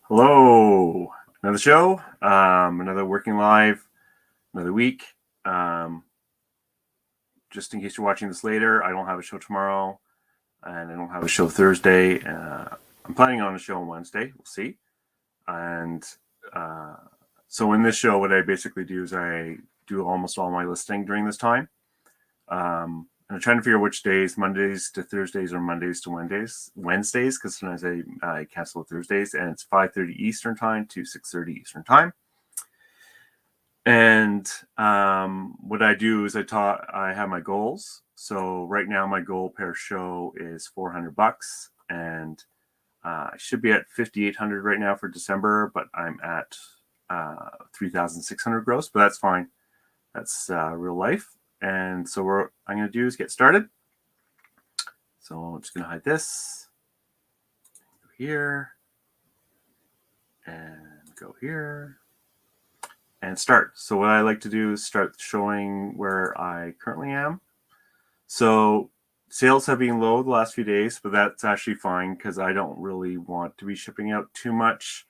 Hello, another show, another working live, another week. Just in case you're watching this later, I don't have a show tomorrow, and I don't have a show Thursday. I'm planning on a show on Wednesday. We'll see. And so in this show, what I basically do is I do almost all my listing during this time. And I'm trying to figure out which days, Mondays to Thursdays or Mondays to Wednesdays, because sometimes I cancel Thursdays, and it's 5:30 Eastern time to 6:30 Eastern time. And what I do is I have my goals. So right now my goal per show is $400, and I should be at 5,800 right now for December, but I'm at 3,600 gross, but that's fine. That's real life. And so what I'm going to do is get started. So I'm just going to hide this, go here, and go here, and start. So what I like to do is start showing where I currently am. So sales have been low the last few days, but that's actually fine because I don't really want to be shipping out too much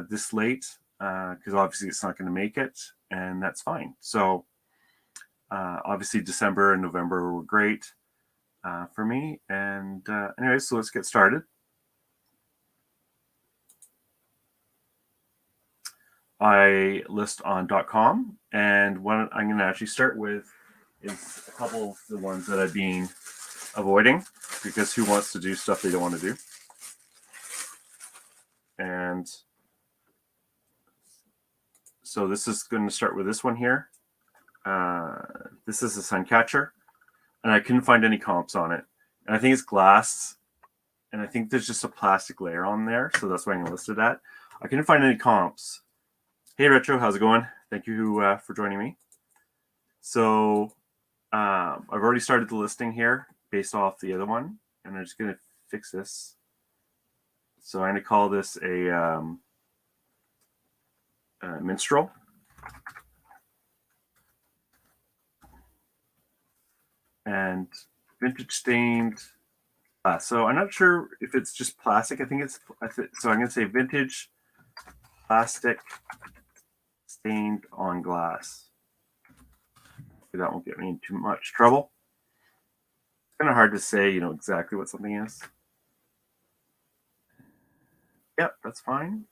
this late because obviously it's not going to make it, and that's fine. So obviously December and November were great for me. And anyway, so let's get started. I list on .com, and what I'm going to actually start with is a couple of the ones that I've been avoiding, because who wants to do stuff they don't want to do? And so this is going to start with this one here. This is a sun catcher, and I couldn't find any comps on it. And I think it's glass, and I think there's just a plastic layer on there, so that's why I'm going to list it at. I couldn't find any comps. Hey Retro, how's it going? Thank you for joining me. So I've already started the listing here based off the other one, and I'm just going to fix this. So I'm going to call this a minstrel. And vintage stained. So I'm not sure if it's just plastic. I think it's, so I'm going to say vintage plastic stained on glass. That won't get me in too much trouble. It's kind of hard to say, exactly what something is. Yep, that's fine.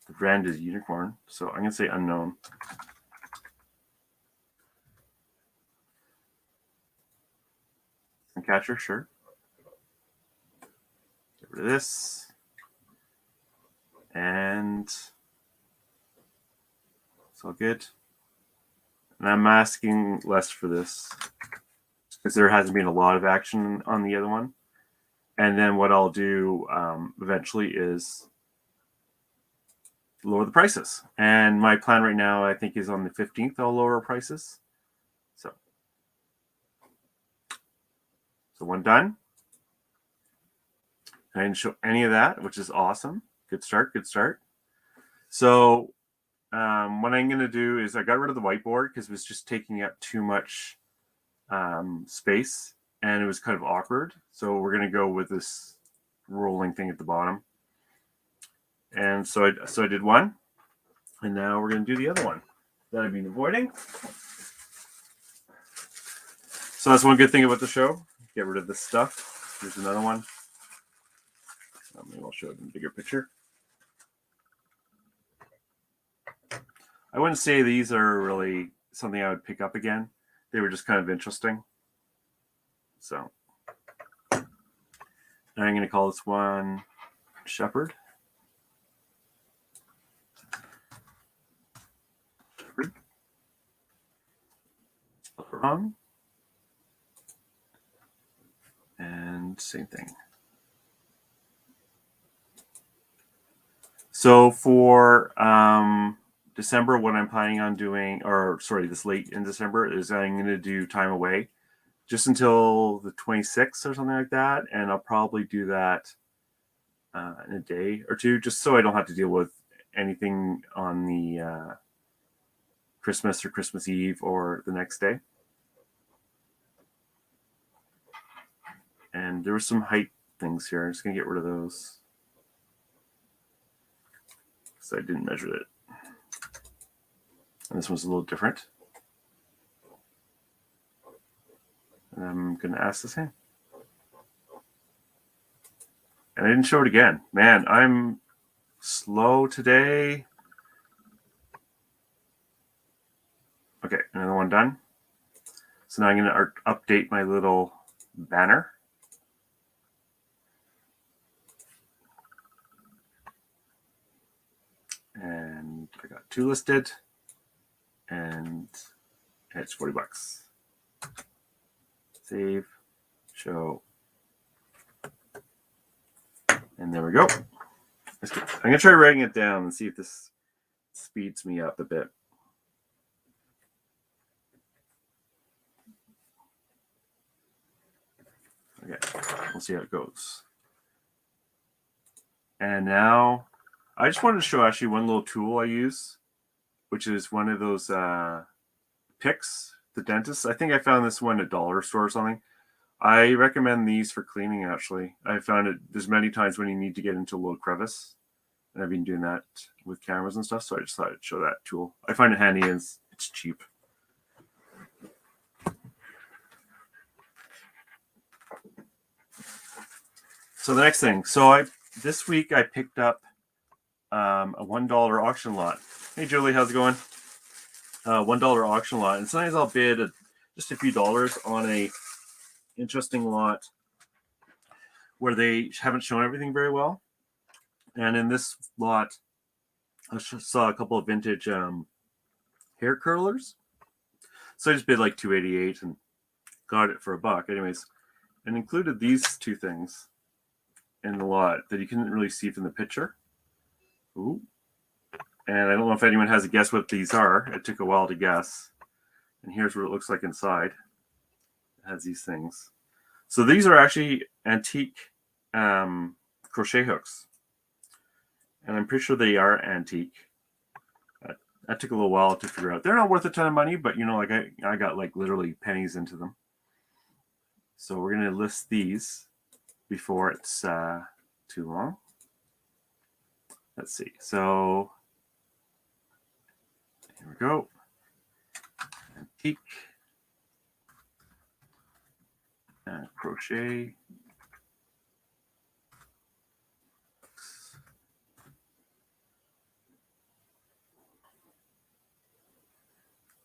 The brand is unicorn, so I'm going to say unknown. And catcher, sure. Get rid of this. And it's all good. And I'm asking less for this because there hasn't been a lot of action on the other one. And then what I'll do eventually is lower the prices. And my plan right now, I think, is on the 15th, I'll lower prices. So one done. I didn't show any of that, which is awesome. Good start, good start. So what I'm going to do is I got rid of the whiteboard because it was just taking up too much space, and it was kind of awkward. So we're going to go with this rolling thing at the bottom. And so I did one, and now we're going to do the other one that I've been avoiding. So that's one good thing about the show. Get rid of this stuff. Here's another one. Maybe I'll show it in a bigger picture. I wouldn't say these are really something I would pick up again. They were just kind of interesting. So now I'm going to call this one Shepherd. Wrong. And same thing. So for December, what I'm planning on doing, this late in December, is I'm going to do time away just until the 26th or something like that. And I'll probably do that in a day or two, just so I don't have to deal with anything on the Christmas or Christmas Eve or the next day. And there were some height things here. I'm just going to get rid of those. because I didn't measure it. And this one's a little different. And I'm going to ask the same. And I didn't show it again. Man, I'm slow today. Okay, another one done. So now I'm going to update my little banner. And I got 2 listed. And it's $40. Save, show. And there we go. I'm going to try writing it down and see if this speeds me up a bit. Okay, we'll see how it goes. And now, I just wanted to show actually one little tool I use, which is one of those picks, the dentist. I think I found this one at a dollar store or something. I recommend these for cleaning, actually. I found it, there's many times when you need to get into a little crevice. And I've been doing that with cameras and stuff, so I just thought I'd show that tool. I find it handy and it's cheap. So the next thing, this week I picked up a $1 auction lot. Hey Julie, how's it going? $1 auction lot, and sometimes I'll bid just a few dollars on a interesting lot where they haven't shown everything very well. And in this lot, I saw a couple of vintage hair curlers. So I just bid like $2.88 and got it for $1. Anyways, and included these 2 things in the lot that you couldn't really see from the picture. Ooh. And I don't know if anyone has a guess what these are. It took a while to guess. And here's what it looks like inside. It has these things. So these are actually antique crochet hooks. And I'm pretty sure they are antique. That took a little while to figure out. They're not worth a ton of money, but you know, like I got like literally pennies into them. So we're going to list these before it's too long. Let's see. So here we go. Antique crochet.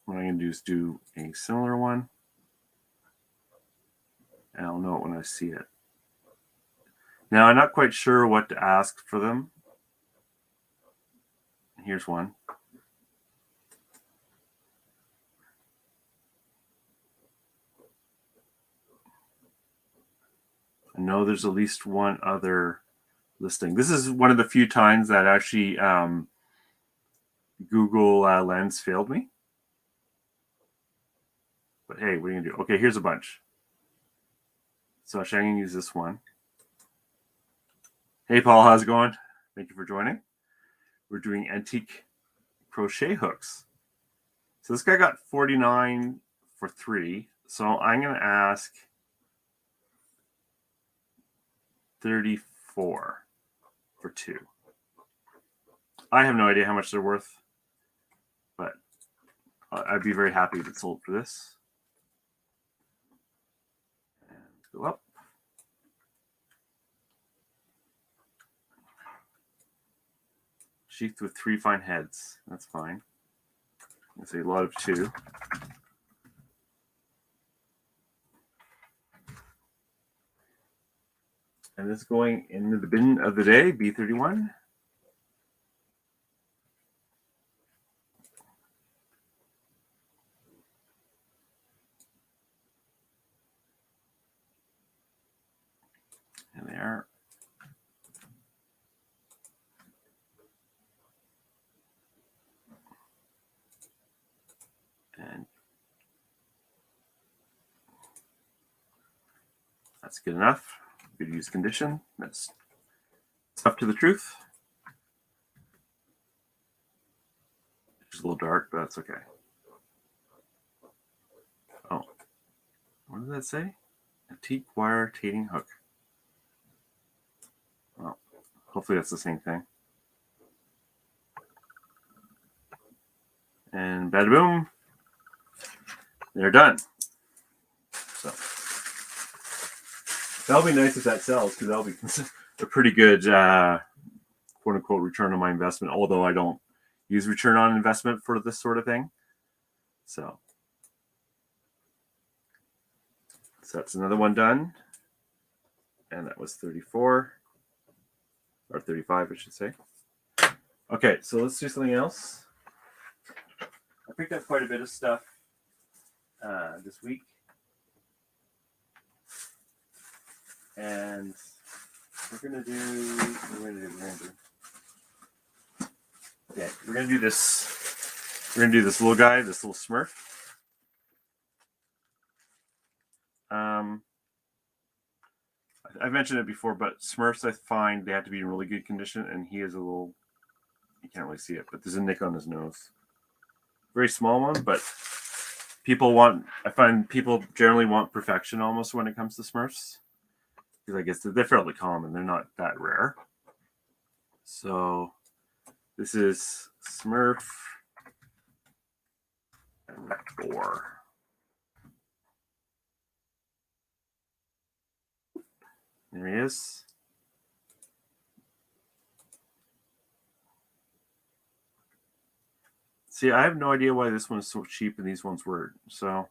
What I'm going to do is do a similar one. And I'll know it when I see it. Now, I'm not quite sure what to ask for them. Here's one. I know there's at least one other listing. This is one of the few times that actually Google Lens failed me. But hey, what are you going to do? Okay, here's a bunch. So actually, I'm going to use this one. Hey, Paul, how's it going? Thank you for joining. We're doing antique crochet hooks. So this guy got $49 for 3. So I'm going to ask $34 for 2. I have no idea how much they're worth, but I'd be very happy if it sold for this. And go up. Sheath with 3 fine heads. That's fine. That's a lot of 2. And this is going into the bin of the day, B31. And they are. And that's good enough. Good use condition. That's stuff to the truth. It's a little dark, but that's okay. Oh, what did that say? Antique wire tating hook. Well, hopefully that's the same thing. And bada boom, they're done. So that'll be nice if that sells, because that'll be a pretty good quote unquote return on my investment, although I don't use return on investment for this sort of thing. So that's another one done. And that was 34 or 35, I should say. Okay, so let's do something else. I picked up quite a bit of stuff this week. And we're gonna do this. We're gonna do this little guy, this little Smurf. I've mentioned it before, but Smurfs, I find they have to be in really good condition, and he is a little, you can't really see it, but there's a nick on his nose. Very small one, but I find people generally want perfection almost when it comes to Smurfs. Because I guess they're fairly common. They're not that rare. So this is Smurf and 4. There he is. See, I have no idea why this one is so cheap and these ones weren't. So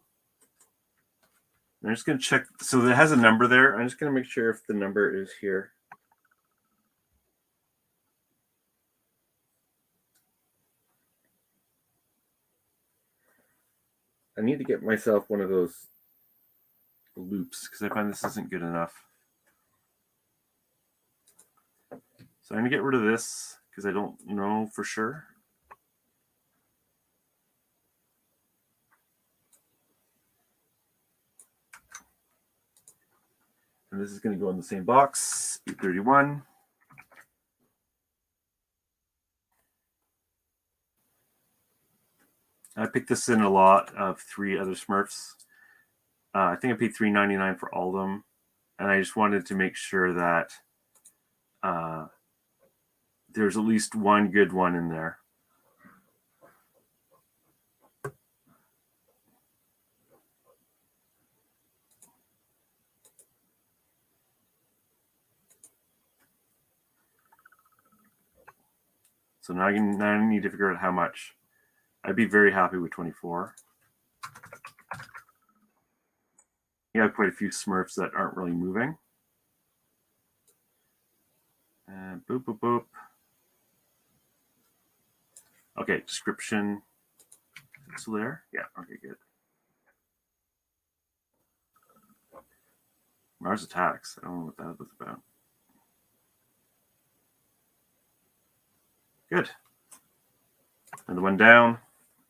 I'm just going to check. So it has a number there. I'm just going to make sure if the number is here. I need to get myself one of those loops because I find this isn't good enough. So I'm going to get rid of this because I don't know for sure. And this is going to go in the same box, B31. I picked this in a lot of 3 other Smurfs. I think I paid $3.99 for all of them. And I just wanted to make sure that there's at least one good one in there. So now I need to figure out how much. I'd be very happy with 24. You have quite a few Smurfs that aren't really moving. And boop, boop, boop. Okay, description. Still there? Yeah, okay, good. Mars Attacks. I don't know what that was about. Good. Another one down.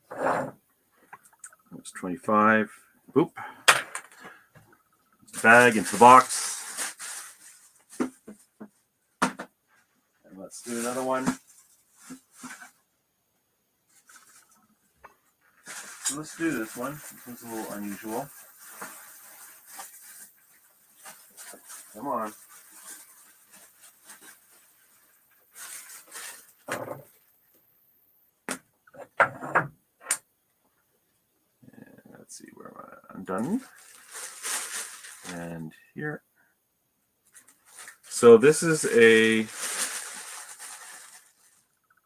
That's 25. Boop. Bag into the box. And let's do another one. So let's do this one. This one's a little unusual. Come on. And let's see, where am I? I'm done. And here. So this is a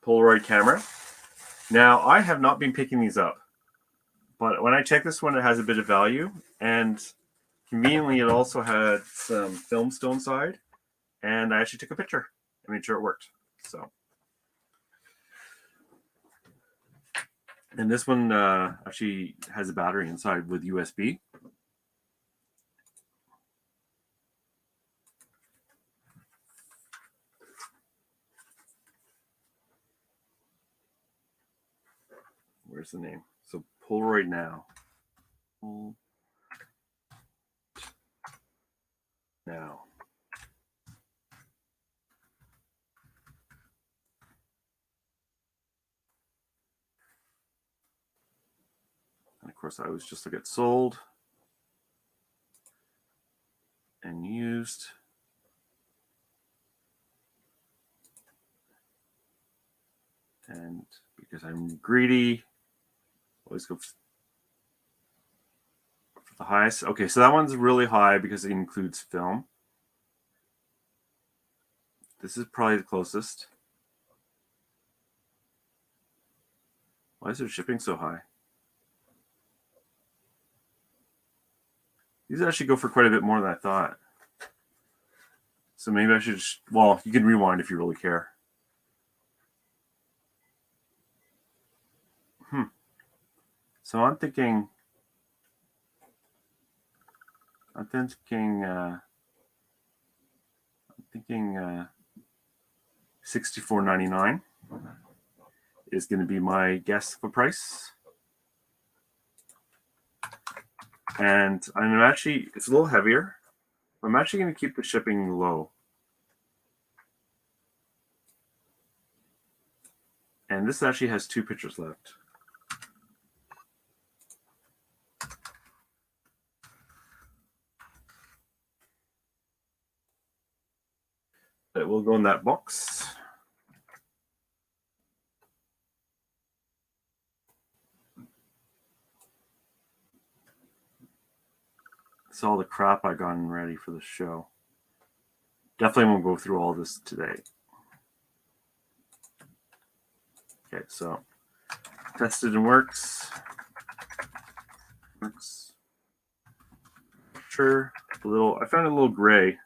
Polaroid camera. Now, I have not been picking these up, but when I checked this one, it has a bit of value, and conveniently, it also had some film still inside, and I actually took a picture and made sure it worked. So, and this one actually has a battery inside with USB. Where's the name? So Polaroid Now. Now. And of course, I always just look at sold and used. And because I'm greedy, Always go for the highest. Okay, so that one's really high because it includes film. This is probably the closest. Why is their shipping so high? These actually go for quite a bit more than I thought. So maybe I should just, well, you can rewind if you really care. So I'm thinking $64.99 is going to be my guess for price. And I'm actually, it's a little heavier. I'm actually going to keep the shipping low. And this actually has 2 pictures left. It will go in that box. It's all the crap I gotten ready for the show. Definitely won't go through all this today. Okay, so tested and works. Sure, I found a little gray.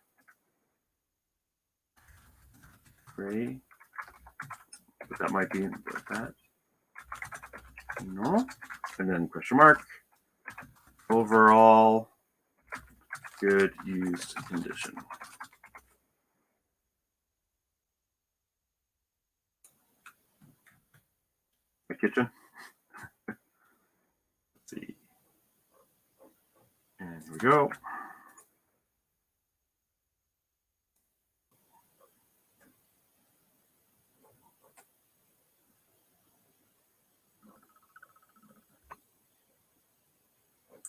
But that might be like that. No, and then question mark. Overall, good used condition. My kitchen. Let's see. And here we go.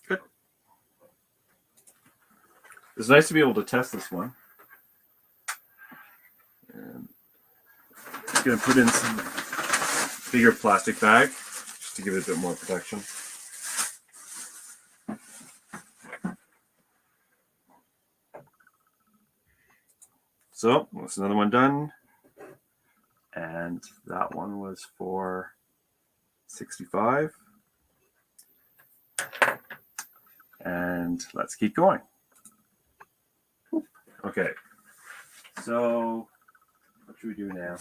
Good. It's nice to be able to test this one. And I'm going to put in some bigger plastic bag just to give it a bit more protection. So that's another one done. And that one was for $65. And let's keep going. Okay, so what should we do now?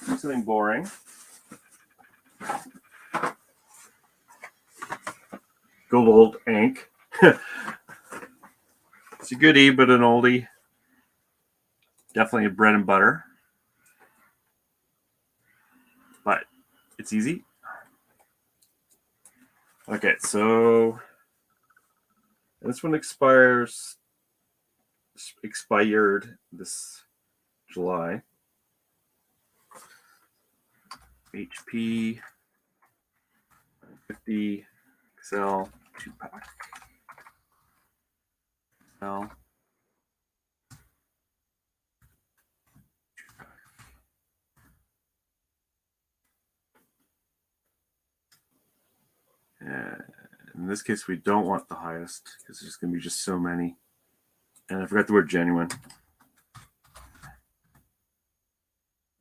Something boring. Gold ink. It's a goodie, but an oldie. Definitely a bread and butter. But it's easy. Okay, so this one expired this July. HP 50 XL 2-pack. XL. In this case, we don't want the highest because there's going to be just so many. And I forgot the word genuine.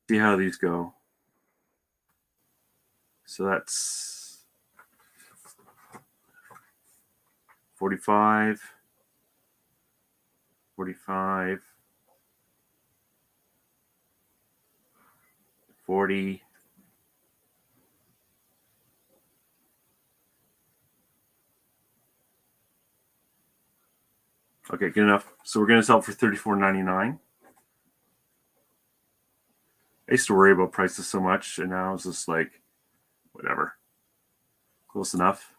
See how these go. So that's 45, 45, 40, okay, good enough. So we're going to sell it for $34.99. I used to worry about prices so much, and now it's just like, whatever. Close enough.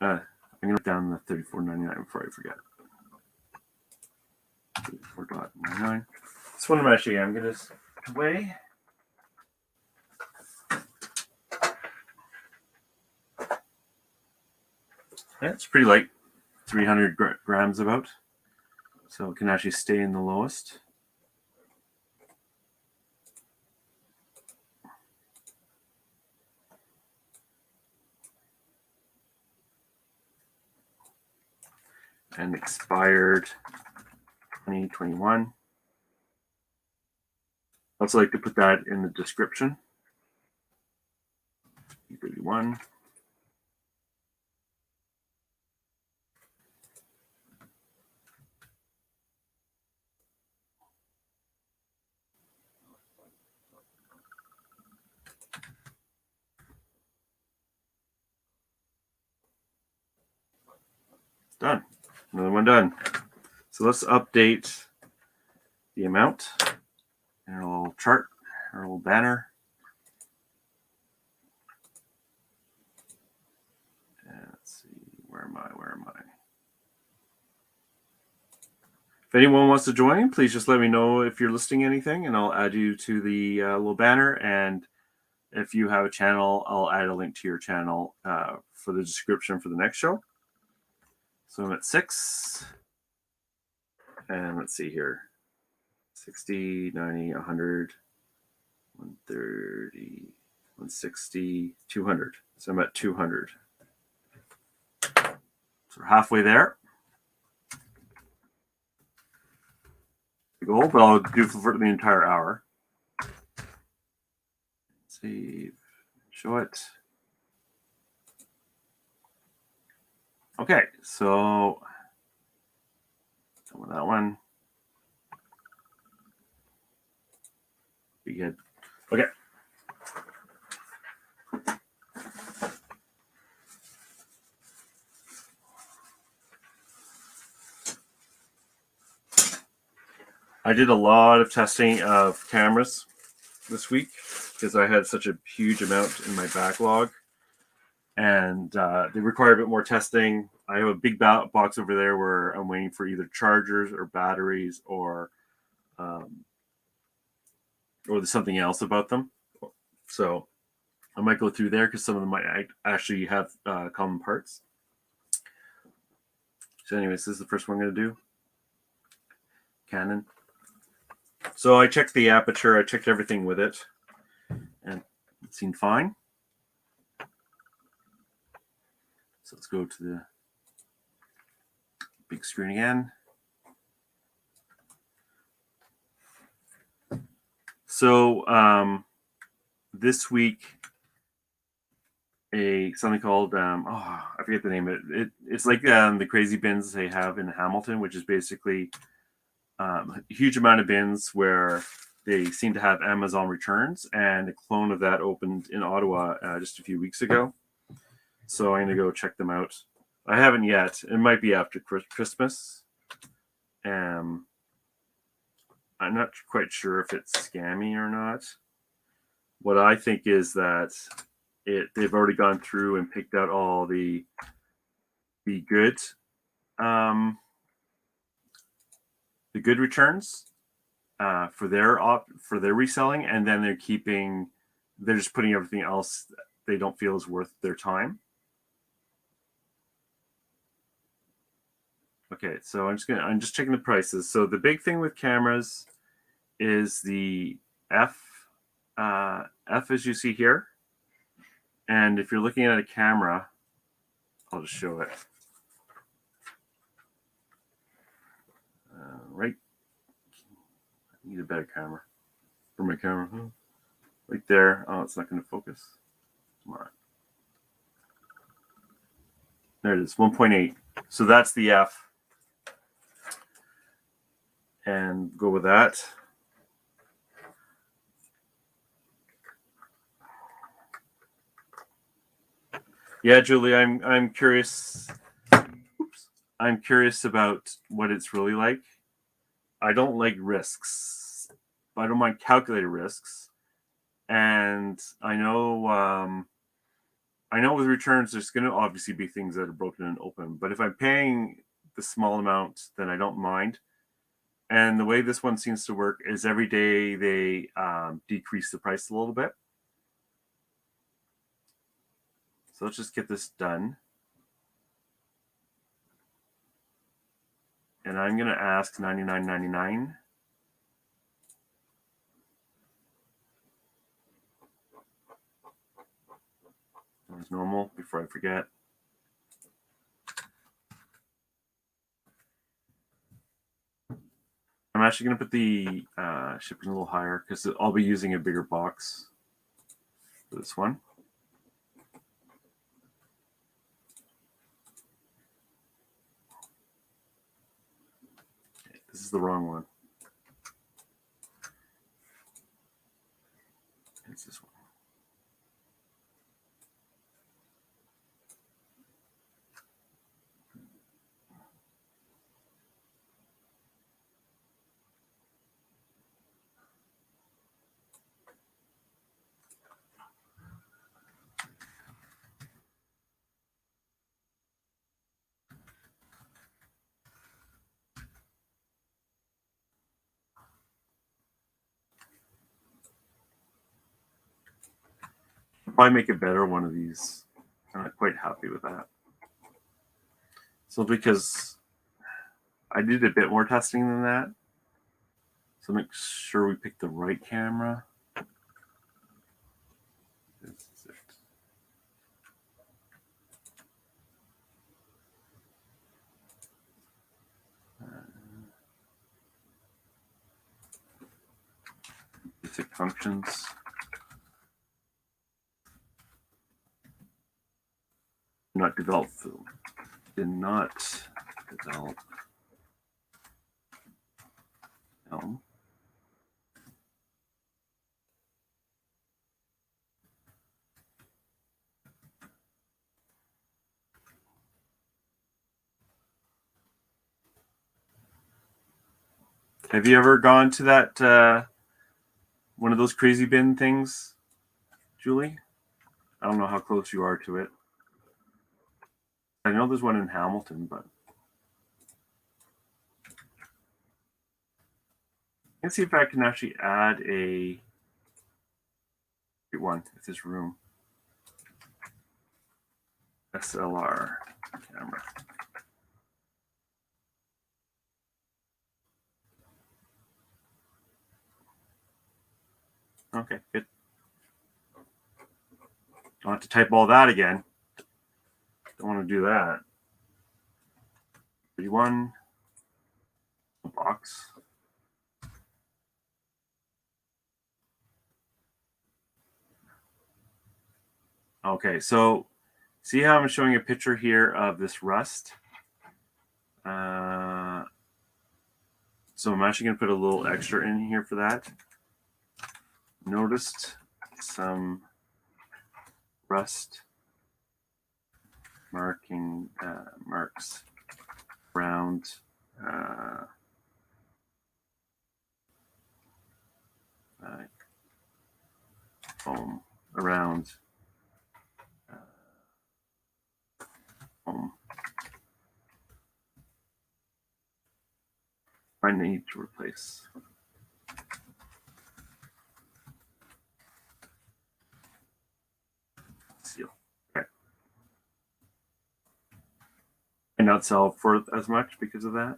I'm going to write down the $34.99 before I forget. $34.99. This one I'm going to weigh. Yeah, it's pretty light, 300 grams about. So it can actually stay in the lowest. and expired 2021. I also like to put that in the description. 31. Done. Another one done. So let's update the amount in our little chart, our little banner. And let's see, where am I? If anyone wants to join, please just let me know if you're listing anything, and I'll add you to the little banner. And if you have a channel, I'll add a link to your channel for the description for the next show. So I'm at 6. And let's see here. 60, 90, 100, 130, 160, 200. So I'm at 200. So we're halfway there. The goal, but I'll do for the entire hour. Save, show it. Okay, so with that one. Be good. Okay. I did a lot of testing of cameras this week because I had such a huge amount in my backlog, and they require a bit more testing. I have a big box over there where I'm waiting for either chargers or batteries or there's something else about them. So I might go through there because some of them might actually have common parts. So anyways, this is the first one I'm going to do. Canon. So I checked the aperture. I checked everything with it, and it seemed fine. So let's go to the big screen again. So this week, something called I forget the name of it. It's like the crazy bins they have in Hamilton, which is basically a huge amount of bins where they seem to have Amazon returns, and a clone of that opened in Ottawa just a few weeks ago. So I'm going to go check them out. I haven't yet. It might be after Christmas. I'm not quite sure if it's scammy or not. What I think is that they've already gone through and picked out all the good returns for their reselling, and then they're just putting everything else they don't feel is worth their time. Okay, so I'm just checking the prices. So the big thing with cameras is the F as you see here. And if you're looking at a camera, I'll just show it. Right. I need a better camera for my camera. Right there. Oh, it's not going to focus. Come on. There it is, 1.8. So that's the F. And go with that. Yeah, Julie, I'm curious. Oops. I'm curious about what it's really like. I don't like risks. I don't mind calculated risks. And I know with returns, there's going to obviously be things that are broken and open. But if I'm paying the small amount, then I don't mind. And the way this one seems to work is every day they decrease the price a little bit. So let's just get this done. And I'm going to ask $99.99. As normal, before I forget. actually going to put the shipping a little higher because I'll be using a bigger box for this one. Okay, this is the wrong one. It's this one. I'll probably make a better one of these. I'm not quite happy with that. So because I did a bit more testing than that. So make sure we pick the right camera. This is it. Basic functions. Not develop film. Did not develop film. Have you ever gone to that one of those crazy bin things, Julie? I don't know how close you are to it. I know there's one in Hamilton, but let's see if I can actually add a one with this room. SLR camera. Okay, good. Don't have to type all that again. Don't want to do that. 31 box. Okay, so see how I'm showing a picture here of this rust? So I'm actually going to put a little extra in here for that. Noticed some rust marks around foam around foam. I need to replace. Seal. Okay. And not sell for as much because of that,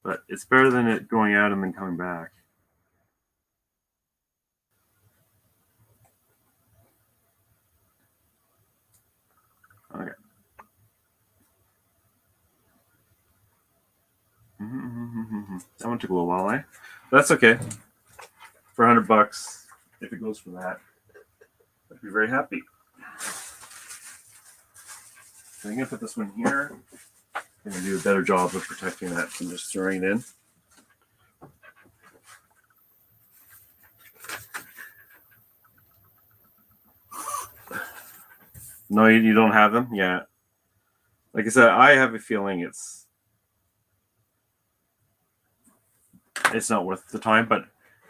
but it's better than it going out and then coming back. Okay. That one took a little while, eh? That's okay. For $100, if it goes for that, I'd be very happy. So I'm gonna put this one here. I'm gonna do a better job of protecting that than just throwing it in. No, you don't have them? Yeah. Like I said, I have a feeling it's not worth the time, but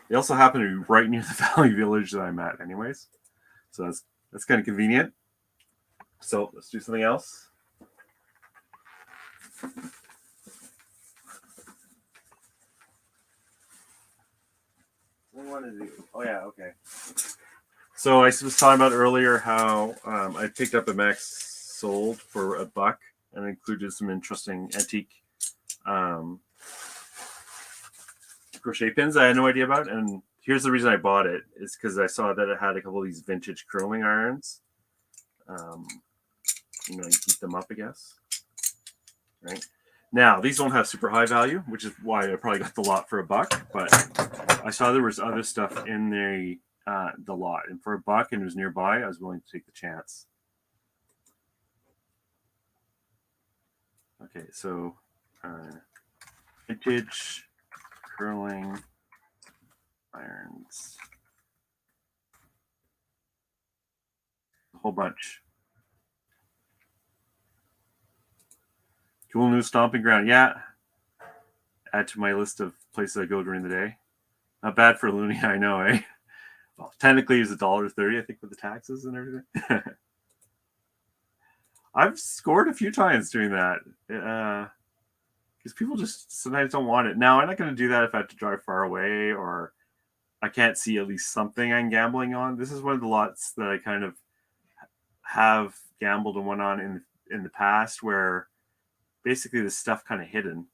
they also happen to be right near the Valley Village that I'm at anyways. So that's kind of convenient. So let's do something else. What do I want to do? Oh yeah, okay. So I was talking about earlier how I picked up a Max Sold for $1 and included some interesting antique crochet pins I had no idea about. And here's the reason I bought it is because I saw that it had a couple of these vintage curling irons. You know, you keep them up, I guess. Right. Now, these don't have super high value, which is why I probably got the lot for $1, but I saw there was other stuff in the lot, and for $1 and it was nearby, I was willing to take the chance. Okay, so vintage curling irons, a whole bunch. Cool new stomping ground. Yeah. Add to my list of places I go during the day. Not bad for Looney, I know, eh? Well, technically it's $1.30, I think, with the taxes and everything. I've scored a few times doing that. Because people just sometimes don't want it. Now, I'm not going to do that if I have to drive far away or I can't see at least something I'm gambling on. This is one of the lots that I kind of have gambled and went on in the past where basically the stuff kind of hidden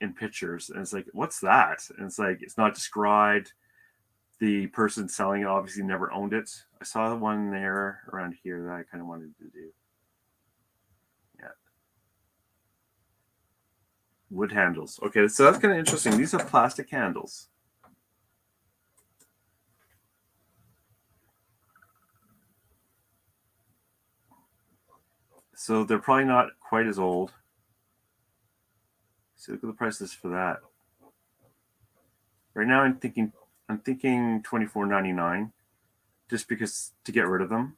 in pictures, and it's like, what's that? And it's like, it's not described. The person selling it obviously never owned it. I saw one there around here that I kind of wanted to do. Yeah, wood handles. Okay, so that's kind of interesting. These are plastic handles. So they're probably not quite as old. So look at the prices for that. Right now I'm thinking $24.99 just because to get rid of them.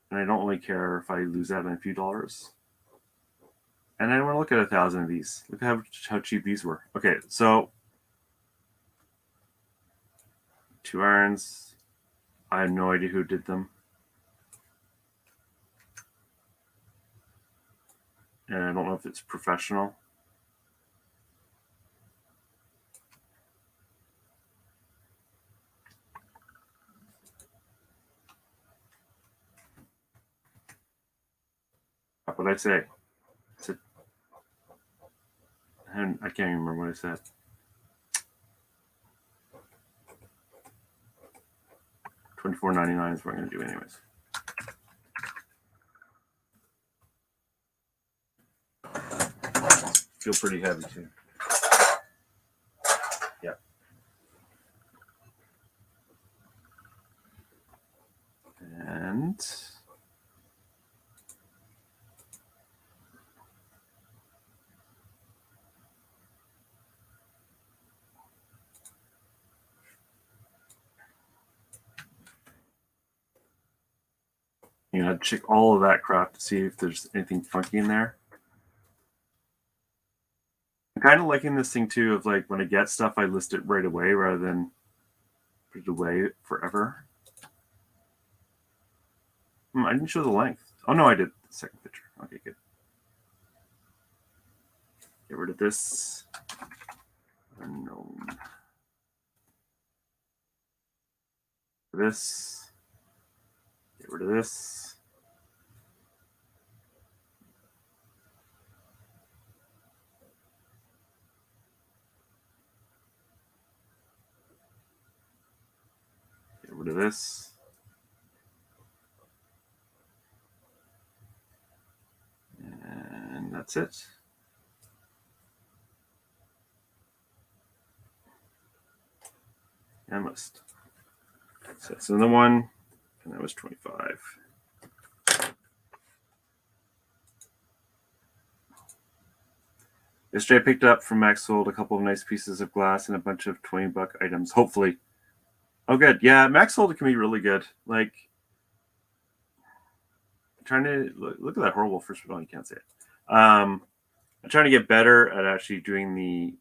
And I don't really care if I lose out on a few dollars. And I don't want to look at 1,000 of these. Look at how cheap these were. Okay, so 2 irons. I have no idea who did them. And I don't know if it's professional. What would I say? And I can't even remember what I said. $24.99 is what I'm going to do anyways. Feel pretty heavy too. Yeah. And you know, check all of that crap to see if there's anything funky in there. I'm kind of liking this thing too of like when I get stuff, I list it right away rather than put it away forever. I didn't show the length. Oh no, I did the second picture. Okay, good. Get rid of this. Unknown. This. Get rid of this. Get rid of this. And that's it. And list. So that's another one, and that was 25. Yesterday I picked up from Max Sold a couple of nice pieces of glass and a bunch of $20 items, hopefully. Oh, good. Yeah, Max Sold can be really good. Like, I'm trying to look at that horrible first of all, you can't say it. I'm trying to get better at actually doing the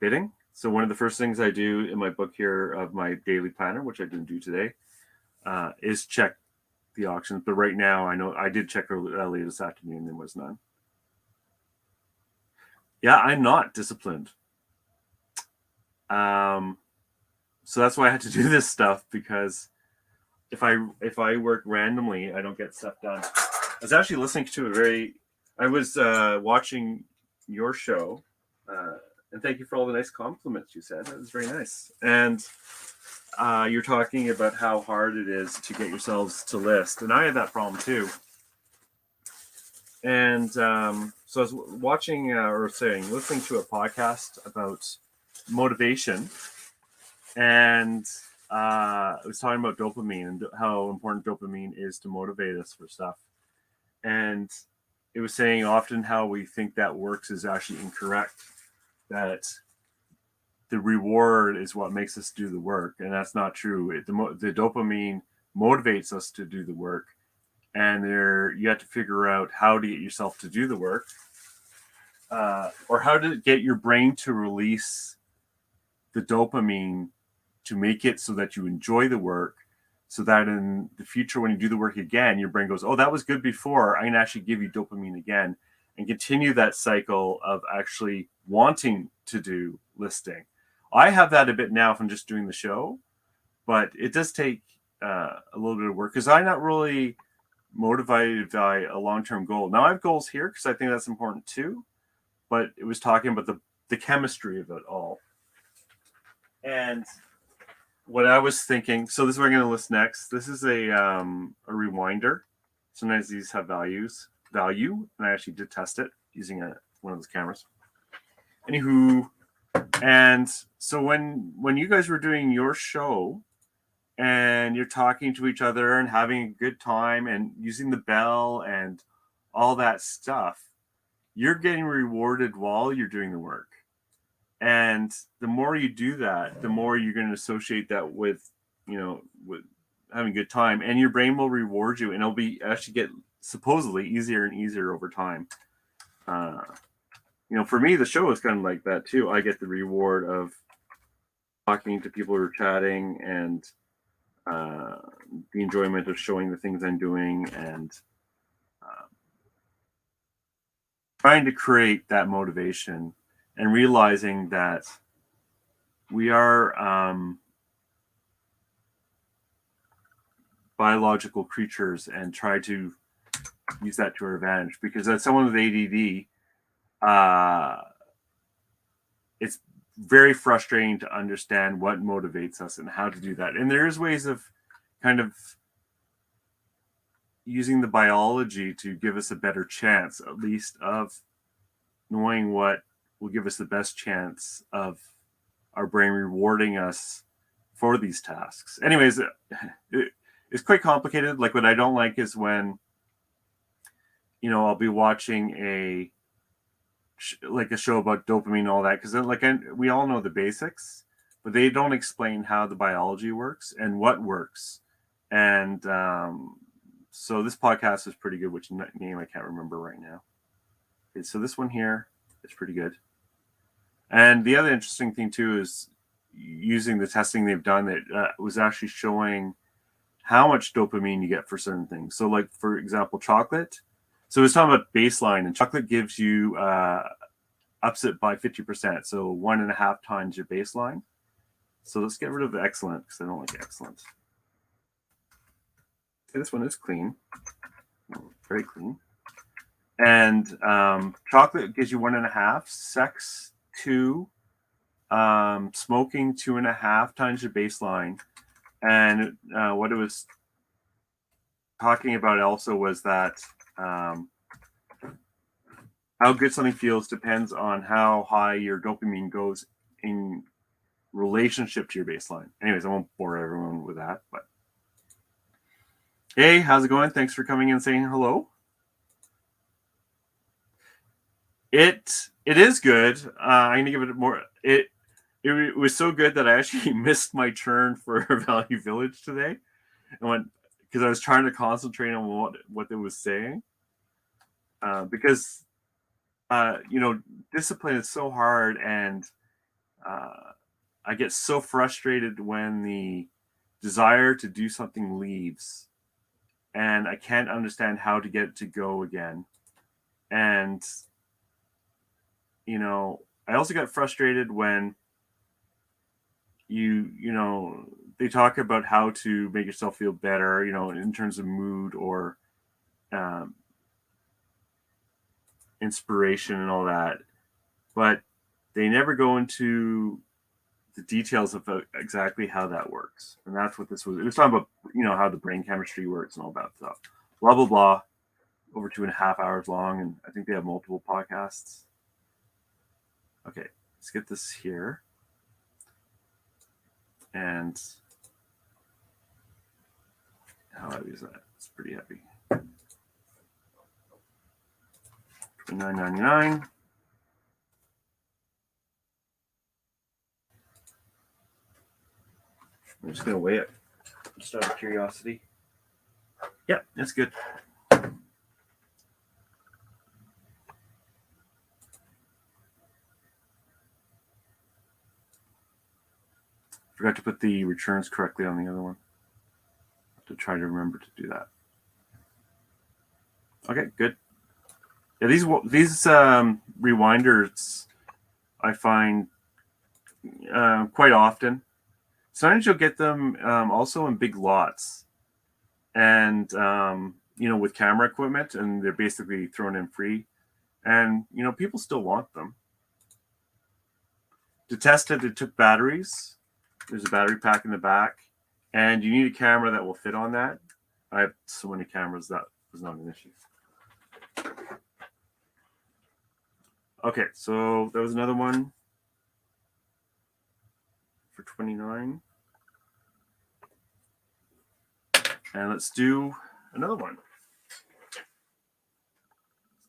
bidding. So one of the first things I do in my book here of my daily planner, which I didn't do today, is check the auctions. But right now, I know I did check early this afternoon. There was none. Yeah, I'm not disciplined. So that's why I had to do this stuff, because if I work randomly, I don't get stuff done. I was actually listening to I was watching your show, and thank you for all the nice compliments you said. That was very nice. And you're talking about how hard it is to get yourselves to list. And I had that problem too. And so I was listening to a podcast about motivation, and it was talking about dopamine and how important dopamine is to motivate us for stuff. And it was saying often how we think that works is actually incorrect, that the reward is what makes us do the work, and that's not true. The dopamine motivates us to do the work, and you have to figure out how to get yourself to do the work, or how to get your brain to release the dopamine to make it so that you enjoy the work, so that in the future when you do the work again, your brain goes, oh, that was good before, I'm going to actually give you dopamine again, and continue that cycle of actually wanting to do listing. I have that a bit now from just doing the show, but it does take a little bit of work because I'm not really motivated by a long-term goal. Now I have goals here because I think that's important too, but it was talking about the chemistry of it all. And what I was thinking, so this is what I'm going to list next. This is a rewinder. Sometimes these have value, and I actually did test it using one of those cameras. Anywho, and so when you guys were doing your show and you're talking to each other and having a good time and using the bell and all that stuff, you're getting rewarded while you're doing the work. And the more you do that, the more you're going to associate that with having a good time, and your brain will reward you, and it'll be actually get supposedly easier and easier over time. For me, the show is kind of like that too. I get the reward of talking to people who are chatting, and the enjoyment of showing the things I'm doing, and trying to create that motivation, and realizing that we are biological creatures, and try to use that to our advantage. Because as someone with ADD, it's very frustrating to understand what motivates us and how to do that. And there's ways of kind of using the biology to give us a better chance, at least, of knowing what will give us the best chance of our brain rewarding us for these tasks. Anyways, it's quite complicated. Like, what I don't like is when, I'll be watching a show about dopamine and all that, because we all know the basics, but they don't explain how the biology works and what works. And so this podcast is pretty good, which name I can't remember right now. Okay, so this one here is pretty good. And the other interesting thing too is using the testing they've done that was actually showing how much dopamine you get for certain things. So, like, for example, chocolate. So it's talking about baseline, and chocolate gives you ups it by 50%. So 1.5 times your baseline. So let's get rid of excellent, because I don't like excellent. Okay, this one is clean, very clean. And chocolate gives you 1.5, sex 2, smoking 2.5 times your baseline. And what it was talking about also was that how good something feels depends on how high your dopamine goes in relationship to your baseline. Anyways, I won't bore everyone with that. But hey, how's it going? Thanks for coming in and saying hello. It is good. I'm gonna give it more. It was so good that I actually missed my turn for Value Village today, and because I was trying to concentrate on what it was saying. Because discipline is so hard, and I get so frustrated when the desire to do something leaves, and I can't understand how to get it to go again. And I also got frustrated when they talk about how to make yourself feel better, in terms of mood or inspiration and all that, but they never go into the details of exactly how that works. And that's what this was. It was talking about, how the brain chemistry works and all that stuff. Blah, blah, blah. over 2.5 hours long, and I think they have multiple podcasts. Okay, let's get this here. And how heavy is that? It's pretty heavy. $29.99. I'm just gonna weigh it, just out of curiosity. Yeah, that's good. Forgot to put the returns correctly on the other one. I have to try to remember to do that. Okay, good. Yeah, these rewinders I find quite often. Sometimes you'll get them also in big lots, and with camera equipment, and they're basically thrown in free, and people still want them. To test it, it took batteries. There's a battery pack in the back, and you need a camera that will fit on that. I have so many cameras that was not an issue. Okay, so that was another one for $29. And let's do another one.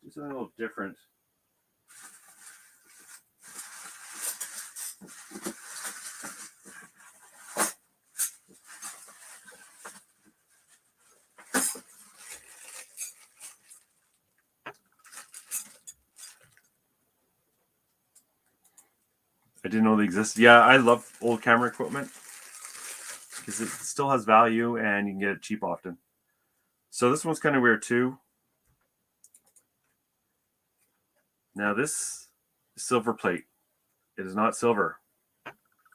Let's do something a little different. I didn't know they existed. Yeah, I love old camera equipment because it still has value and you can get it cheap often. So this one's kind of weird too. Now this is silver plate. It is not silver.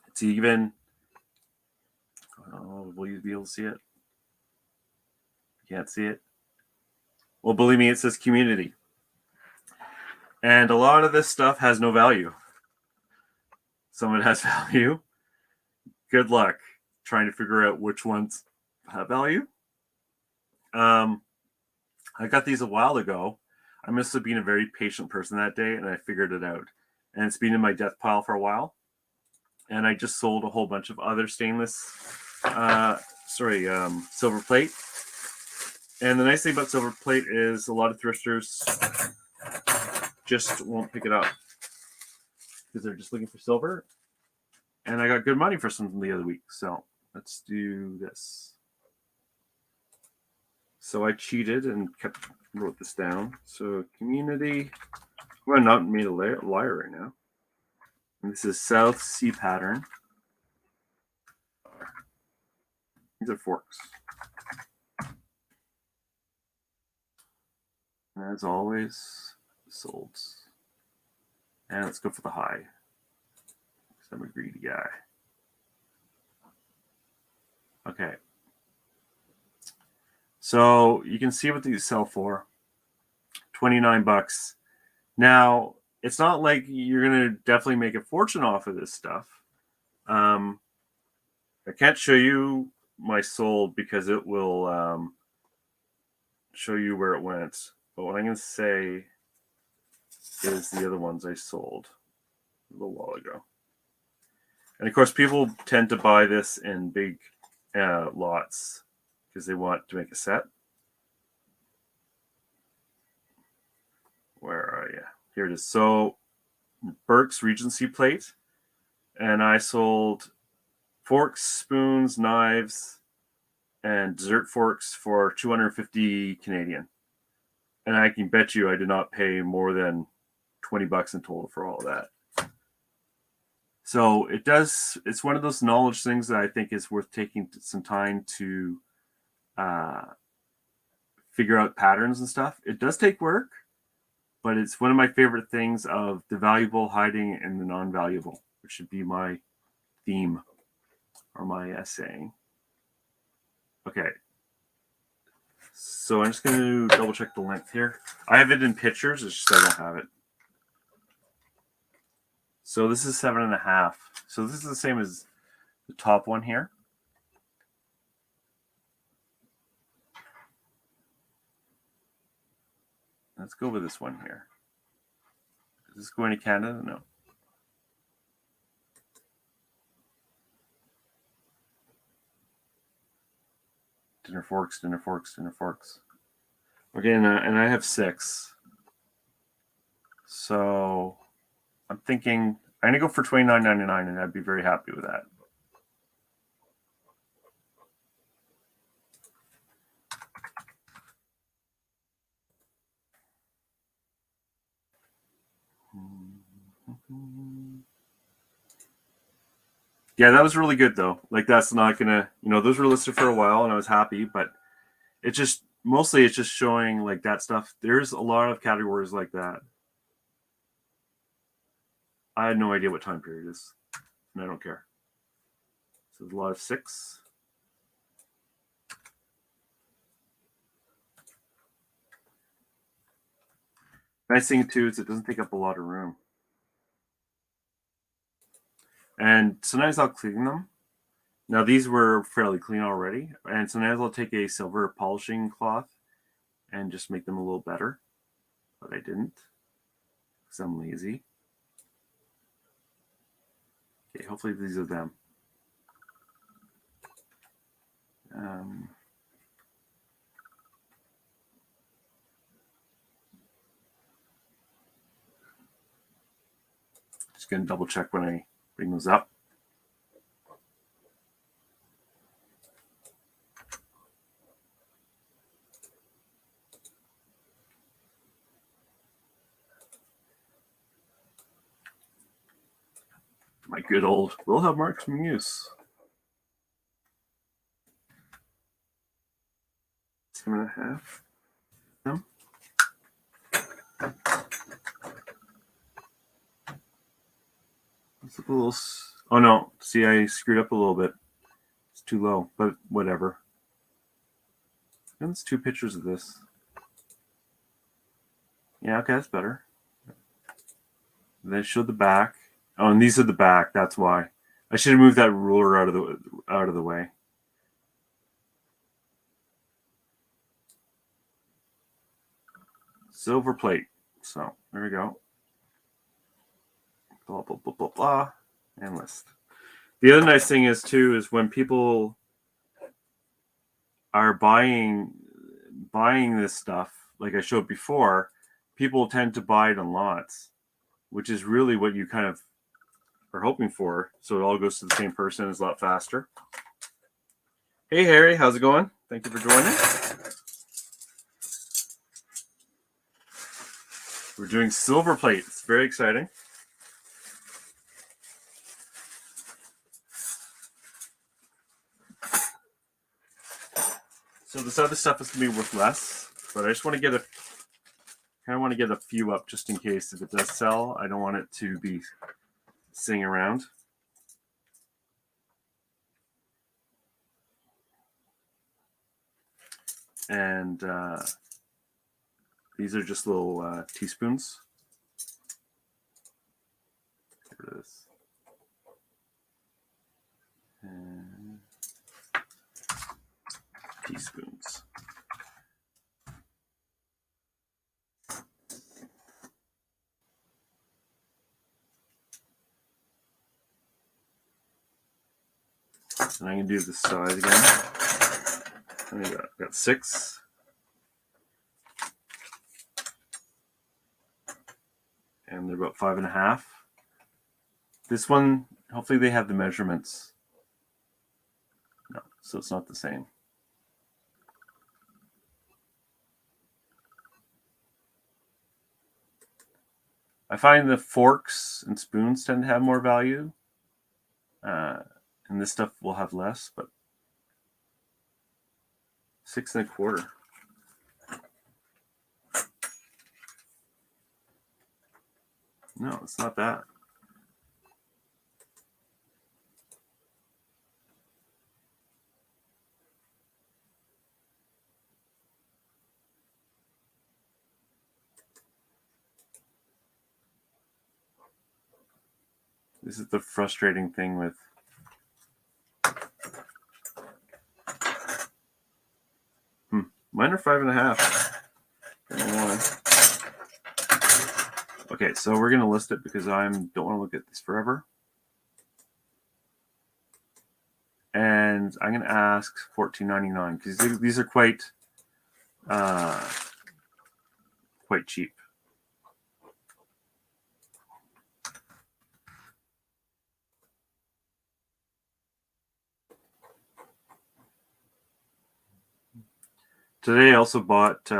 It's even. Oh, will you be able to see it? You can't see it. Well, believe me, it says community. And a lot of this stuff has no value. Some of it has value. Good luck trying to figure out which ones have value. I got these a while ago. I must have been a very patient person that day, and I figured it out. And it's been in my death pile for a while. And I just sold a whole bunch of other stainless, silver plate. And the nice thing about silver plate is a lot of thrifters just won't pick it up because they're just looking for silver. And I got good money for something the other week. So let's do this. So I cheated and wrote this down. So community, well, not made a liar right now. And this is South Sea pattern. These are forks. And as always, sold. And let's go for the high. Because I'm a greedy guy. Okay. So you can see what these sell for. $29. Now, it's not like you're going to definitely make a fortune off of this stuff. I can't show you my sold because it will show you where it went. But what I'm going to say is the other ones I sold a little while ago. And of course, people tend to buy this in big lots because they want to make a set. Where are you? Here it is. So Burke's Regency plate. And I sold forks, spoons, knives, and dessert forks for 250 Canadian. And I can bet you I did not pay more than $20 in total for all of that. So it's one of those knowledge things that I think is worth taking some time to figure out patterns and stuff. It does take work, but it's one of my favorite things of the valuable hiding and the non-valuable, which should be my theme or my essay. Okay. So I'm just going to double check the length here. I have it in pictures, it's just I don't have it. So this is 7.5. So this is the same as the top one here. Let's go with this one here. Is this going to Canada? No. Dinner forks, dinner forks, dinner forks. Okay, and I have 6. So I'm thinking I'm gonna go for $29.99, and I'd be very happy with that. Yeah, that was really good though. Like that's not gonna, those were listed for a while, and I was happy, but it just mostly it's just showing like that stuff. There's a lot of categories like that. I had no idea what time period it is, and I don't care. So there's a lot of 6. Nice thing too is it doesn't take up a lot of room. And sometimes I'll clean them. Now these were fairly clean already, and sometimes I'll take a silver polishing cloth and just make them a little better, but I didn't because I'm lazy. Okay, hopefully these are them. Just gonna double check when I bring those up. My good old, we'll have marks from use. 7.5. No. Let's look a little. Oh no! See, I screwed up a little bit. It's too low, but whatever. And there's 2 pictures of this. Yeah, okay, that's better. They showed the back. Oh, and these are the back. That's why. I should have moved that ruler out of the way. Silver plate. So there we go. Blah blah blah blah blah. And list. The other nice thing is too is when people are buying this stuff, like I showed before, people tend to buy it in lots, which is really what you kind of are hoping for. So it all goes to the same person. It's a lot faster. Hey Harry, how's it going? Thank you for joining. We're doing silver plate. It's very exciting. So this other stuff is going to be worth less, but I just want to get a few up just in case if it does sell. I don't want it to be sitting around. And these are just little teaspoons. Get rid of this. And teaspoons. And I'm going to do this size again. I got 6. And they're about 5.5. This one, hopefully they have the measurements. No, so it's not the same. I find the forks and spoons tend to have more value. And this stuff will have less, but 6.25. No, it's not that. This is the frustrating thing with mine are 5.5. I don't know why. Okay, so we're going to list it because I don't want to look at this forever. And I'm going to ask $14.99 because these are quite cheap. Today I also bought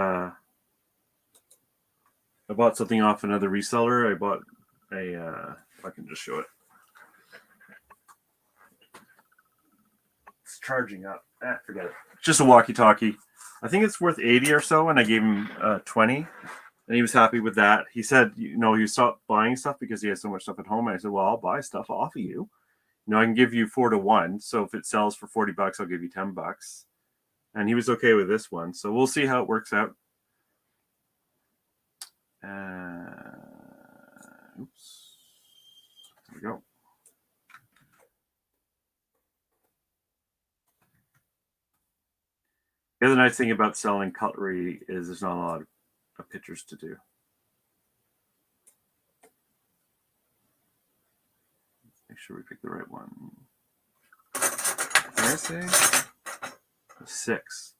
I bought something off another reseller. I bought a if I can just show it. It's charging up. Forget it. Just a walkie-talkie. I think it's worth 80 or so, and I gave him 20, and he was happy with that. He said, he stopped buying stuff because he has so much stuff at home. And I said, well, I'll buy stuff off of you. I can give you 4 to 1. So if it sells for $40, I'll give you $10. And he was okay with this one. So we'll see how it works out. Oops. There we go. The other nice thing about selling cutlery is there's not a lot of pictures to do. Make sure we pick the right one. What did I say? 6.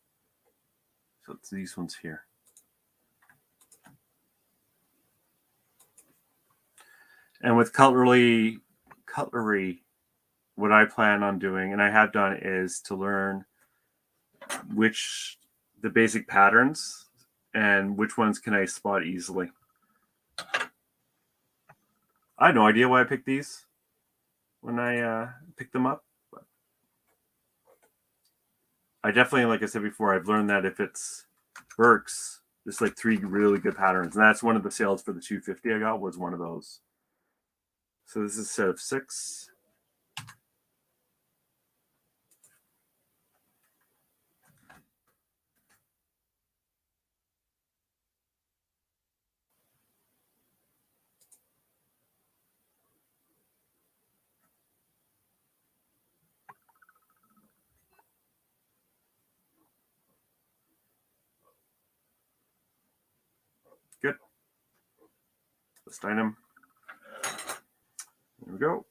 So it's these ones here. And with cutlery, what I plan on doing, and I have done, is to learn the basic patterns and which ones can I spot easily. I had no idea why I picked these when I picked them up. But I definitely, like I said before, I've learned that if it's Burke's, there's like 3 really good patterns. And that's one of the sales for the $250 I got, was one of those. So this is a set of 6. Good. List item. There we go.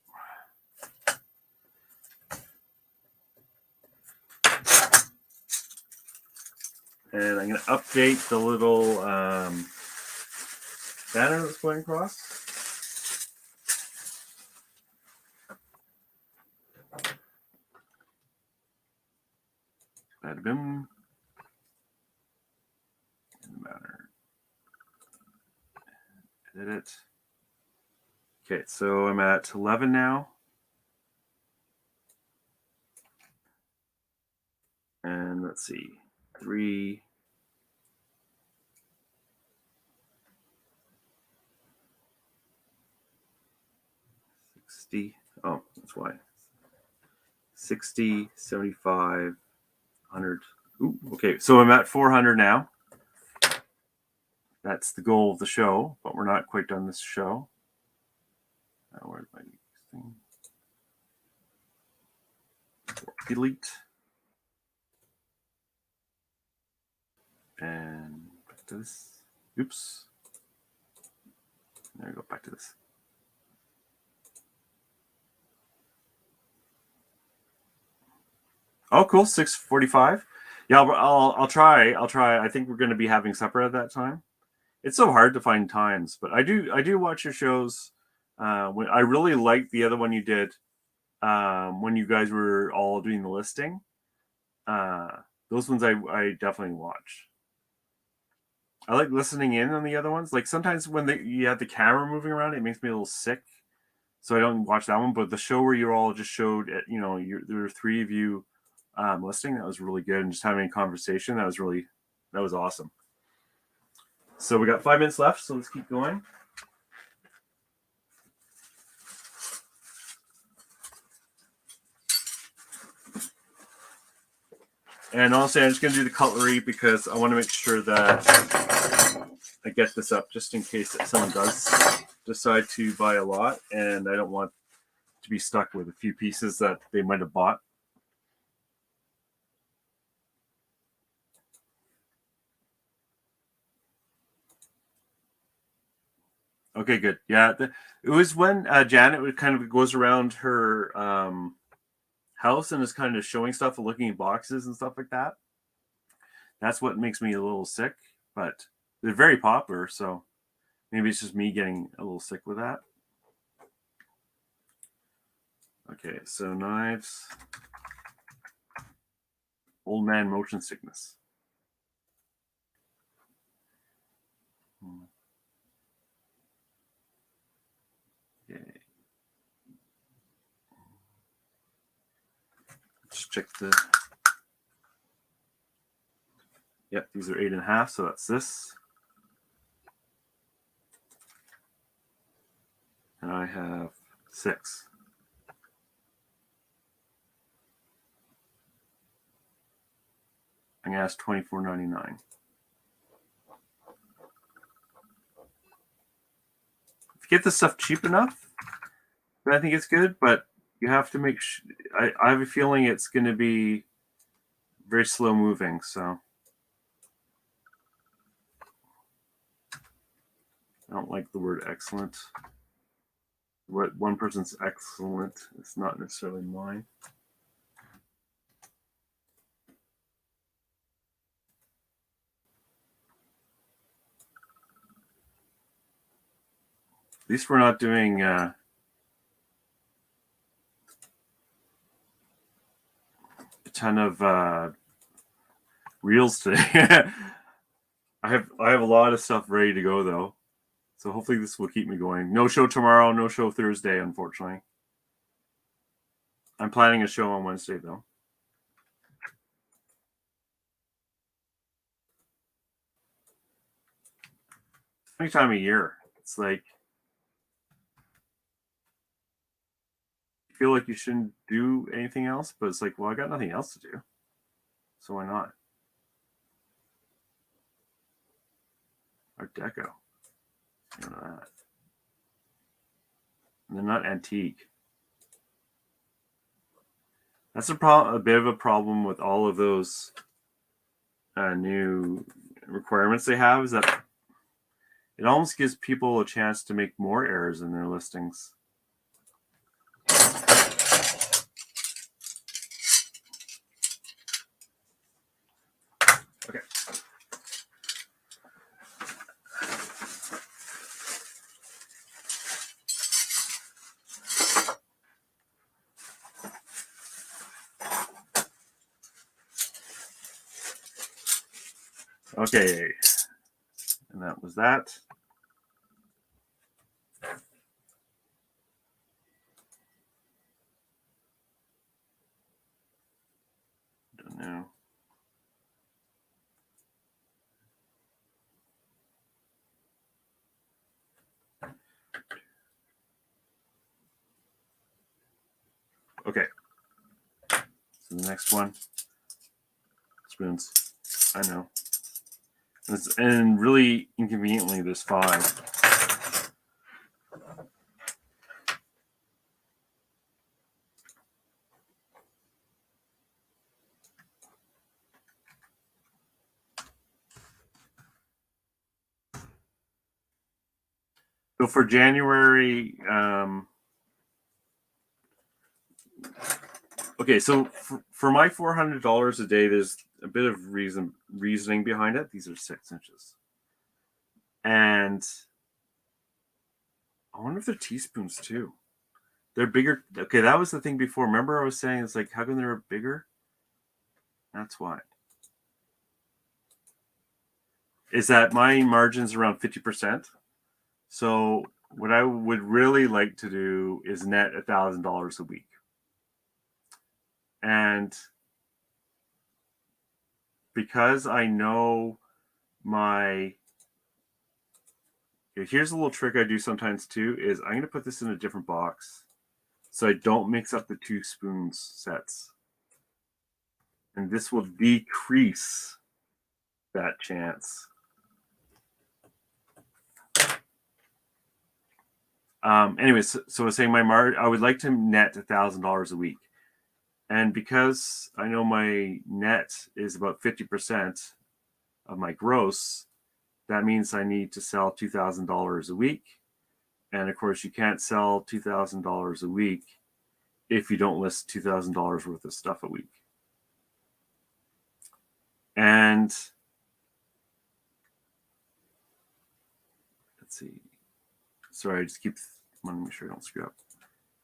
And I'm going to update the little banner that's going across. Bada bim. Banner. Edit it. Okay, so I'm at 11 now. And let's see, 3. Oh, that's why. 60, 75, 100. Ooh, okay, so I'm at 400 now. That's the goal of the show, but we're not quite done this show. Where's my thing? Delete. And back to this. Oops. There we go, back to this. Oh, cool. 6:45. Yeah, I'll try. I think we're going to be having supper at that time. It's so hard to find times, but I do watch your shows. When I really liked the other one you did when you guys were all doing the listing. Those ones I definitely watch. I like listening in on the other ones. Like sometimes when you have the camera moving around, it makes me a little sick, so I don't watch that one. But the show where you all just showed, there were 3 of you listening. That was really good, and just having a conversation. That was awesome. So we got 5 minutes left, so let's keep going. And honestly, I'm just going to do the cutlery because I want to make sure that I get this up just in case that someone does decide to buy a lot, and I don't want to be stuck with a few pieces that they might have bought. Okay, good. Yeah, it was when Janet would kind of goes around her house and is kind of showing stuff and looking at boxes and stuff like that. That's what makes me a little sick, but they're very popular, so maybe it's just me getting a little sick with that. Okay, so knives. Old man motion sickness. Okay. Let's check the. Yep, these are 8.5, so that's this. And I have 6. I'm gonna ask $24.99. If you get this stuff cheap enough, then I think it's good. But you have to make. I have a feeling it's going to be very slow moving. So I don't like the word excellent. What one person's excellent is not necessarily mine. At least we're not doing a ton of reels today. I have a lot of stuff ready to go though, so hopefully this will keep me going. No show tomorrow, no show Thursday, unfortunately. I'm planning a show on Wednesday though. Any time of year, it's like you feel like you shouldn't do anything else, but it's like, well, I got nothing else to do, so why not? Art Deco. Look at that. And they're not antique. That's a bit of a problem with all of those new requirements they have, is that it almost gives people a chance to make more errors in their listings. Okay. Okay. And that was that. Don't know. Okay. So the next one. Spoons. I know. And really inconveniently, there's 5. So for January, okay, so for my $400 a day, there's a bit of reasoning behind it. These are 6 inches. And I wonder if they're teaspoons too. They're bigger. Okay, that was the thing before. Remember I was saying, it's like, how come they're bigger? That's why. Is that my margin's around 50%. So what I would really like to do is net $1,000 a week. And because I know here's a little trick I do sometimes too, is I'm going to put this in a different box so I don't mix up the 2 spoons sets. And this will decrease that chance. Anyways, so I was saying I would like to net $1,000 a week. And because I know my net is about 50% of my gross, that means I need to sell $2,000 a week. And of course, you can't sell $2,000 a week if you don't list $2,000 worth of stuff a week. And let's see. Sorry, I just want to make sure I don't screw up.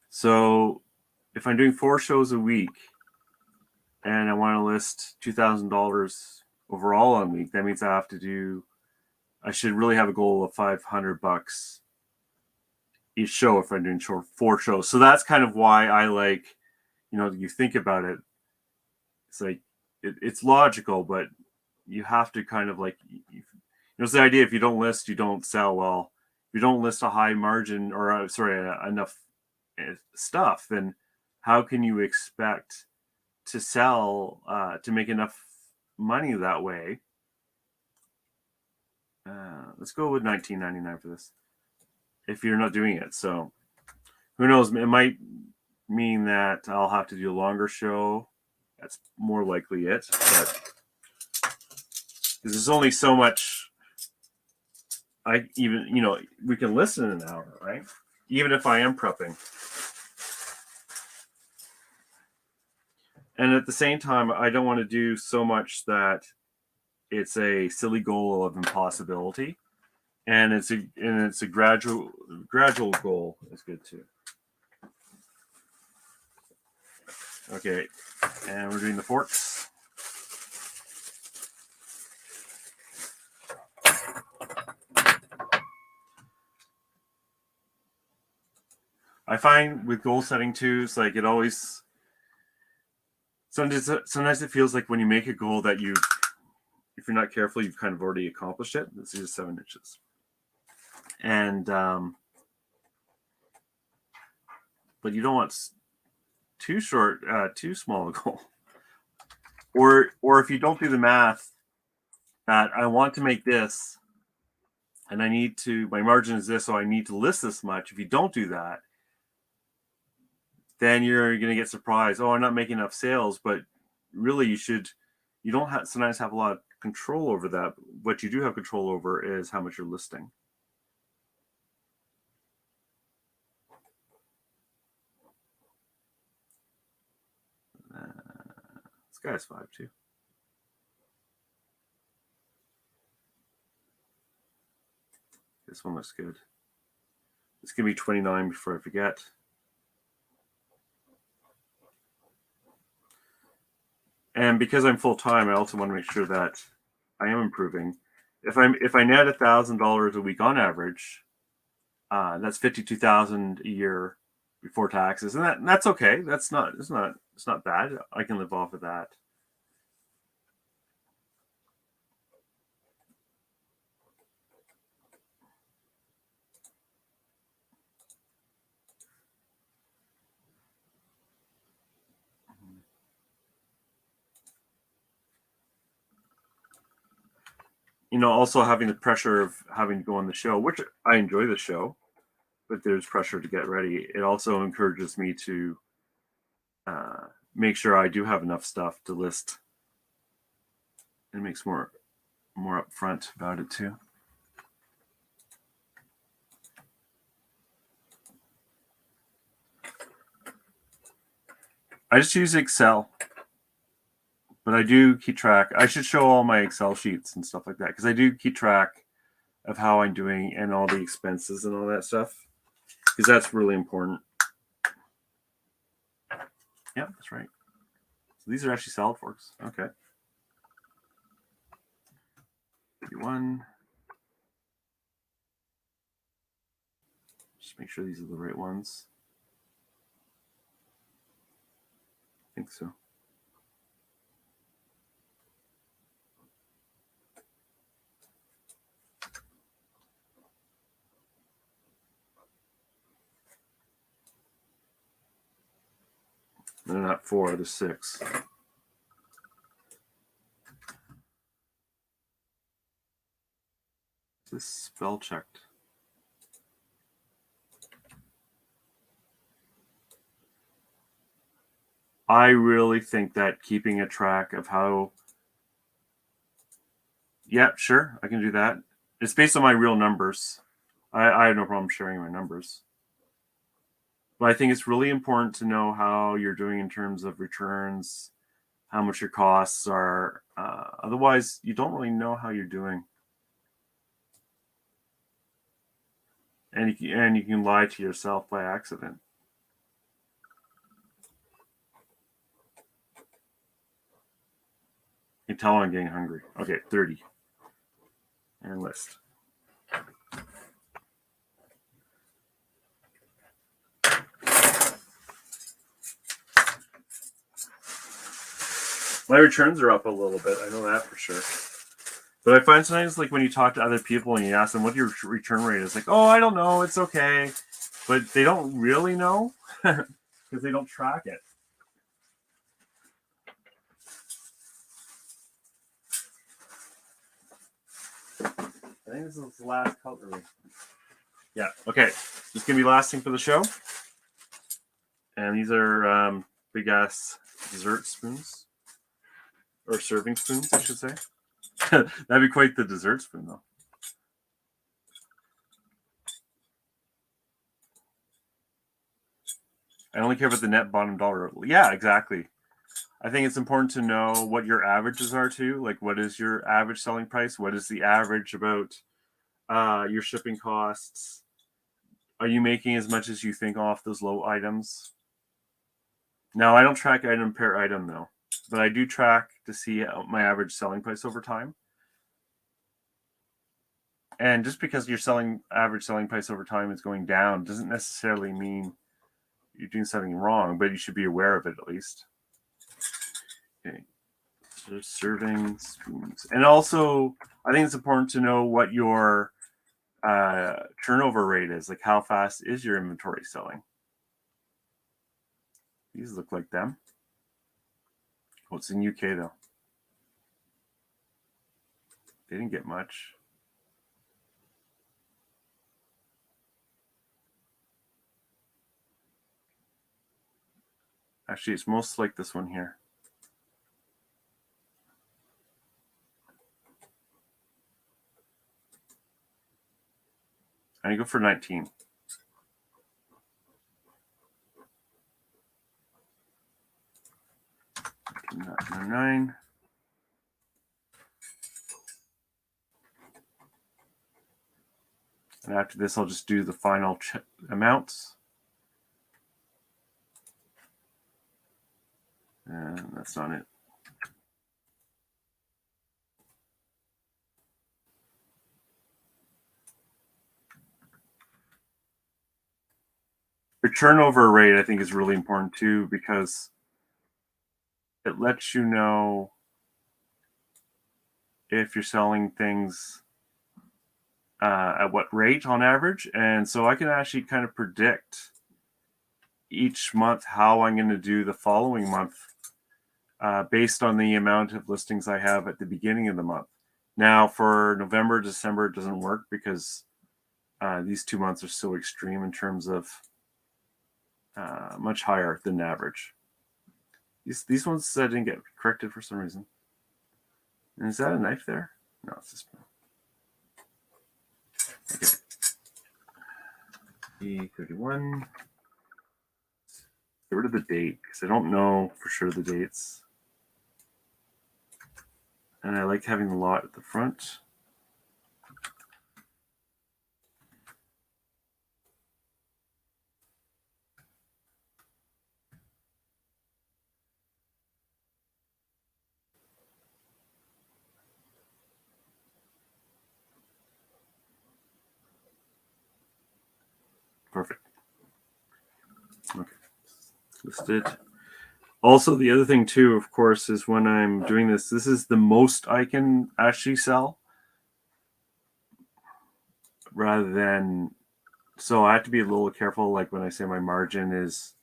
So if I'm doing 4 shows a week and I want to list $2,000 overall on a week, that means I should really have a goal of $500 each show if I'm doing 4 shows. So that's kind of why I like, you think about it. It's like, it's logical, but you have to kind of like, it's the idea, if you don't list, you don't sell. Well, if you don't list a high margin or enough stuff, then how can you expect to sell, to make enough money that way? Let's go with $19.99 for this, if you're not doing it. So who knows? It might mean that I'll have to do a longer show. That's more likely it, but there's only so much we can listen in an hour, right? Even if I am prepping. And at the same time, I don't want to do so much that it's a silly goal of impossibility. And it's a gradual goal is good too. Okay, and we're doing the forks. I find with goal setting too, it's like it always, sometimes it feels like when you make a goal that if you're not careful, you've kind of already accomplished it. This is 7 inches. And, but you don't want too small a goal. Or if you don't do the math that I want to make this and my margin is this, so I need to list this much. If you don't do that, then you're going to get surprised. Oh, I'm not making enough sales, but really you don't sometimes have a lot of control over that. What you do have control over is how much you're listing. This guy's 5 too. This one looks good. It's going to be 29 before I forget. And because I'm full time, I also want to make sure that I am improving. If I net $1,000 a week on average, that's $52,000 a year before taxes, and that's okay. It's not bad. I can live off of that. Also having the pressure of having to go on the show, which I enjoy the show, but there's pressure to get ready. It also encourages me to make sure I do have enough stuff to list. It makes more upfront about it too. I just use Excel, but I do keep track. I should show all my Excel sheets and stuff like that, because I do keep track of how I'm doing and all the expenses and all that stuff, because that's really important. Yeah, that's right. So these are actually salad forks. Okay. 31. Just make sure these are the right ones. I think so. They're not 4, they're 6. Is this spell checked? I really think that keeping a track of how... Yeah, sure, I can do that. It's based on my real numbers. I have no problem sharing my numbers. But I think it's really important to know how you're doing in terms of returns, how much your costs are. Otherwise, you don't really know how you're doing. And you can lie to yourself by accident. You can tell I'm getting hungry. Okay, 30. And list. My returns are up a little bit. I know that for sure. But I find sometimes, like when you talk to other people and you ask them what your return rate is, like, oh, I don't know, it's okay, but they don't really know because they don't track it. I think this is the last cutlery. Yeah. Okay. This is gonna be last thing for the show, and these are big ass dessert spoons or serving spoons, I should say. That'd be quite the dessert spoon, though. I only care about the net bottom dollar. Yeah, exactly. I think it's important to know what your averages are too. Like, what is your average selling price? What is the average about your shipping costs? Are you making as much as you think off those low items? Now, I don't track item per item though, but I do track to see my average selling price over time. And just because your average selling price over time is going down doesn't necessarily mean you're doing something wrong, but you should be aware of it at least. Okay. So serving spoons. And also, I think it's important to know what your turnover rate is. Like, how fast is your inventory selling? These look like them. Oh, it's in UK though. They didn't get much. Actually, it's most like this one here. And I go for 19. 9. And after this, I'll just do the final amounts. And that's not it. Your turnover rate, I think, is really important too, because it lets you know if you're selling things at what rate on average. And so I can actually kind of predict each month how I'm going to do the following month based on the amount of listings I have at the beginning of the month. Now, for November, December, it doesn't work because these 2 months are so extreme in terms of much higher than average. These ones didn't get corrected for some reason. And is that a knife there? No, it's a spoon. Okay. E31. Get rid of the date because I don't know for sure the dates. And I like having the lot at the front. Perfect. Okay. Listed. Also, the other thing too, of course, is when I'm doing this is the most I can actually sell rather than, so I have to be a little careful. Like when I say my margin is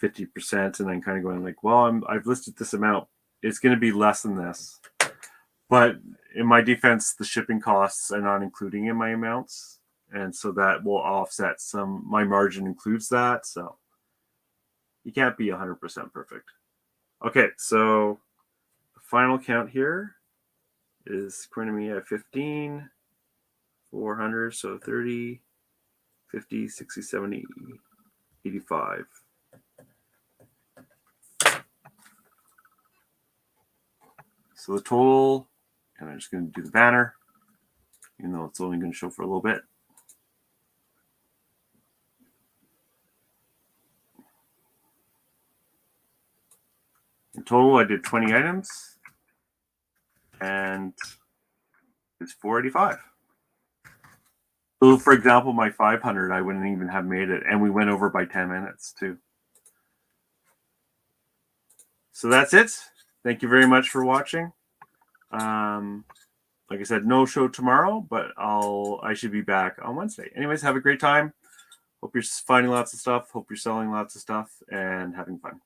50% and I'm kind of going like, well, I've listed this amount. It's going to be less than this. But in my defense, the shipping costs are not including in my amounts. And so that will offset my margin includes that. So you can't be 100% perfect. Okay, so the final count here is going to be at 15, 400, so 30, 50, 60, 70, 85. So the total, and I'm just going to do the banner, even though it's only going to show for a little bit. In total, I did 20 items, and it's $485. So, for example, my 500, I wouldn't even have made it, and we went over by 10 minutes too. So that's it. Thank you very much for watching. Like I said, no show tomorrow, but I should be back on Wednesday. Anyways, have a great time. Hope you're finding lots of stuff. Hope you're selling lots of stuff and having fun.